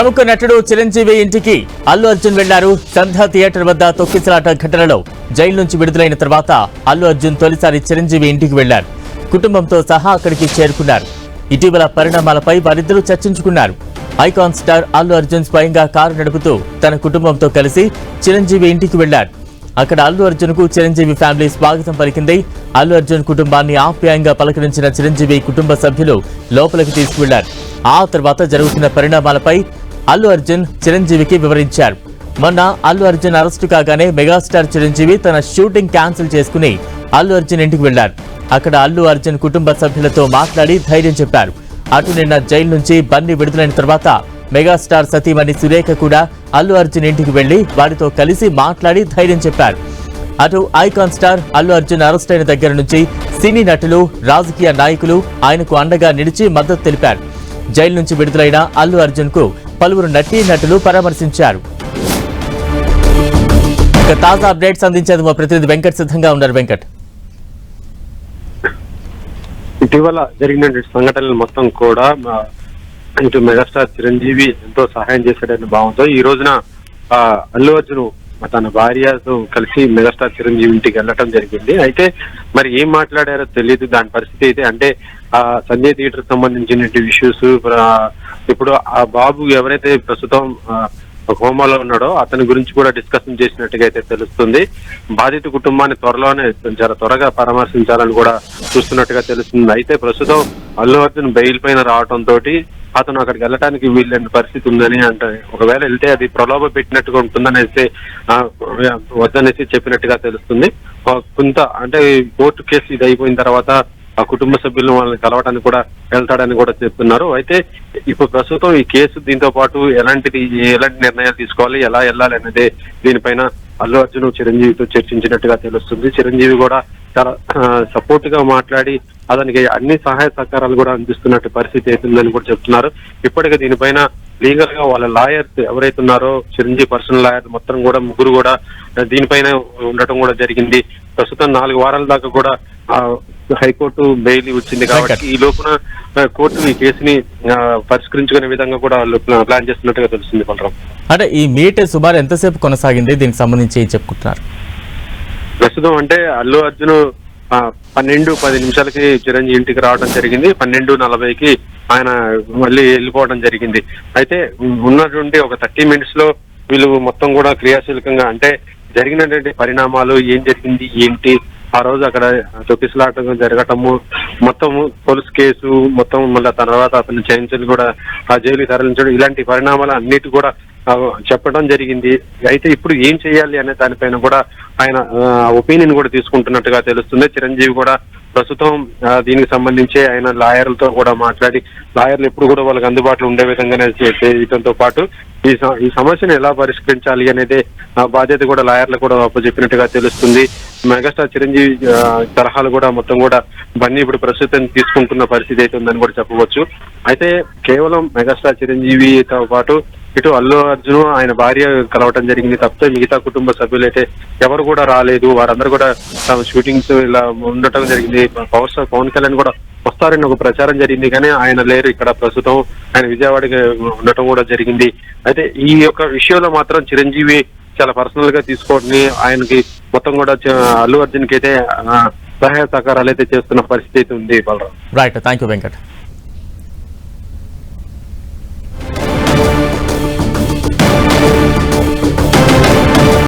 ప్రముఖ నటుడు చిరంజీవి ఇంటికి అల్లు అర్జున్ వెళ్లారు. సంధ్య థియేటర్ వద్ద తొక్కిసలాట ఘటనలో జైలు నుంచి విడుదలైన తర్వాత అల్లు అర్జున్ తొలిసారి చిరంజీవి ఇంటికి వెళ్లారు. కుటుంబంతో సహా అక్కడికి చేరుకున్నారు. ఇటీవల పరిణామాలపై వారిద్దరూ చర్చించుకున్నారు. ఐకాన్ స్టార్ అల్లు అర్జున్ స్వయంగా కారు నడుపుతూ తన కుటుంబంతో కలిసి చిరంజీవి ఇంటికి వెళ్లారు. అక్కడ అల్లు అర్జున్ కు చిరంజీవి ఫ్యామిలీ స్వాగతం పలికింది. అల్లు అర్జున్ కుటుంబాన్ని ఆప్యాయంగా పలకరించిన చిరంజీవి కుటుంబ సభ్యులు లోపలికి తీసుకువెళ్లారు. ఆ తర్వాత జరుగుతున్న పరిణామాలపై అల్లు అర్జున్ చిరంజీవికి వివరించారు. మొన్న అల్లు అర్జున్ అరెస్టు కాగానే మెగాస్టార్ చిరంజీవి తన షూటింగ్ క్యాన్సిల్ చేసుకుని అల్లు అర్జున్ ఇంటికి వెళ్లారు. అక్కడ అల్లు అర్జున్ కుటుంబ సభ్యులతో మాట్లాడి ధైర్యం చెప్పారు. అటు నిన్న జైలు నుంచి బన్నీ విడుదలైన తర్వాత మెగాస్టార్ సతీమణి సురేఖ కూడా అల్లు అర్జున్ ఇంటికి వెళ్లి వారితో కలిసి మాట్లాడి ధైర్యం చెప్పారు. అటు icon star Allu Arjun arrest అయిన దగ్గర నుంచి సినీ నటులు, రాజకీయ నాయకులు ఆయనకు అండగా నిలిచి మద్దతు తెలిపారు. జైలు నుంచి విడుదలైన అల్లు అర్జున్ కు పలువురు నటులు పరామర్శించారు. ఇక తాజా అప్డేట్స్ అందించేందుకు మా ప్రతినిధి వెంకట్ సిద్ధంగా ఉన్నారు. వెంకట్, ఇటీవల జరిగిన సంఘటనలు మొత్తం కూడా ఇటు మెగాస్టార్ చిరంజీవి ఎంతో సహాయం చేశాడనే భావంతో ఈ రోజున అల్లు అర్జున్ తన భార్యతో కలిసి మెగాస్టార్ చిరంజీవి ఇంటికి వెళ్ళటం జరిగింది. అయితే మరి ఏం మాట్లాడారో తెలియదు. దాని పరిస్థితి అయితే అంటే సంజయ్ థియేటర్ సంబంధించిన ఇష్యూస్, ఇప్పుడు ఆ బాబు ఎవరైతే ప్రస్తుతం హోమాలో ఉన్నాడో అతని గురించి కూడా డిస్కషన్ చేసినట్టుగా అయితే తెలుస్తుంది. బాధిత కుటుంబాన్ని త్వరగా పరామర్శించాలని కూడా చూస్తున్నట్టుగా తెలుస్తుంది. అయితే ప్రస్తుతం అల్లు అర్జున్ బెయిల్ పైన రావడంతో అతను అక్కడికి వెళ్ళడానికి వీళ్ళని పరిస్థితి ఉందని అంటే ఒకవేళ వెళ్తే అది ప్రలోభ పెట్టినట్టుగా ఉంటుందనేసి వద్దనేసి చెప్పినట్టుగా తెలుస్తుంది. కొంత అంటే కోర్టు కేసు ఇది అయిపోయిన తర్వాత ఆ కుటుంబ సభ్యులను వాళ్ళని కలవడానికి కూడా వెళ్తాడని కూడా చెప్తున్నారు. అయితే ఇప్పుడు ప్రస్తుతం ఈ కేసు దీంతో పాటు ఎలాంటి నిర్ణయాలు తీసుకోవాలి, ఎలా వెళ్ళాలి అనేది దీనిపైన అల్లు అర్జున్ చిరంజీవితో చర్చించినట్టుగా తెలుస్తుంది. చిరంజీవి కూడా చాలా సపోర్ట్ గా మాట్లాడి అతనికి అన్ని సహాయ సహకారాలు కూడా అందిస్తున్నట్టు పరిస్థితి అవుతుందని కూడా చెప్తున్నారు. ఇప్పటికే దీనిపైన లీగల్ గా వాళ్ళ లాయర్స్ ఎవరైతే ఉన్నారో చిరంజీవి పర్సనల్ లాయర్ మొత్తం కూడా ముగ్గురు కూడా దీనిపైన ఉండటం కూడా జరిగింది. ప్రస్తుతం 4 వారాల దాకా కూడా హైకోర్టు బెయిల్ వచ్చింది కాబట్టి ఈ లోపున కోర్టు ఈ కేసుని పరిష్కరించుకునే విధంగా కూడా వాళ్ళు ప్లాన్ చేస్తున్నట్టుగా తెలుస్తుంది. బలరాం, అంటే ఈ మీట్ సుమారు ఎంతసేపు కొనసాగింది? దీనికి సంబంధించి చెప్పుకుంటున్నారు. ప్రస్తుతం అంటే అల్లు అర్జున్ 12:10 చిరంజీవి ఇంటికి రావడం జరిగింది. 12:40 ఆయన మళ్ళీ వెళ్ళిపోవడం జరిగింది. అయితే ఉన్నటువంటి ఒక 30 minutes లో వీళ్ళు మొత్తం కూడా క్రియాశీలకంగా అంటే జరిగినటువంటి పరిణామాలు ఏం జరిగింది ఏంటి, ఆ రోజు అక్కడ తొక్కిసలాట జరగటము, మొత్తం పోలీస్ కేసు మొత్తం మళ్ళీ తర్వాత అతని చైన్సలు కూడా ఆ జైలుకి తరలించడం, ఇలాంటి పరిణామాలు అన్నిటి కూడా చెప్పడం జరిగింది. అయితే ఇప్పుడు ఏం చేయాలి అనే దానిపైన కూడా ఆయన ఒపీనియన్ కూడా తీసుకుంటున్నట్టుగా తెలుస్తుంది. చిరంజీవి కూడా ప్రస్తుతం దీనికి సంబంధించి ఆయన లాయర్లతో కూడా మాట్లాడి లాయర్లు ఎప్పుడు కూడా వాళ్ళకి అందుబాటులో ఉండే విధంగానే చేయడంతో పాటు ఈ సమస్యను ఎలా పరిష్కరించాలి అనేది బాధ్యత కూడా లాయర్లు కూడా చెప్పినట్టుగా తెలుస్తుంది. మెగాస్టార్ చిరంజీవి తరహాలు కూడా మొత్తం కూడా బన్నీ ఇప్పుడు ప్రస్తుతం తీసుకుంటున్న పరిస్థితి అయితే ఉందని కూడా చెప్పవచ్చు. అయితే కేవలం మెగాస్టార్ చిరంజీవితో పాటు ఇటు అల్లు అర్జున్ ఆయన భార్య కలవటం జరిగింది తప్పితే మిగతా కుటుంబ సభ్యులు అయితే ఎవరు కూడా రాలేదు. వారందరూ కూడా తమ షూటింగ్స్ ఇలా ఉండటం జరిగింది. పవన్ కళ్యాణ్ కూడా వస్తారని ఒక ప్రచారం జరిగింది కానీ ఆయన లేరు ఇక్కడ. ప్రస్తుతం ఆయన విజయవాడకి ఉండటం కూడా జరిగింది. అయితే ఈ యొక్క విషయంలో మాత్రం చిరంజీవి చాలా పర్సనల్ గా తీసుకొని ఆయనకి మొత్తం కూడా అల్లు అర్జున్ కి అయితే సహాయ సహకారాలు అయితే చేస్తున్న పరిస్థితి ఉంది. Balaram, right, thank you Venkat.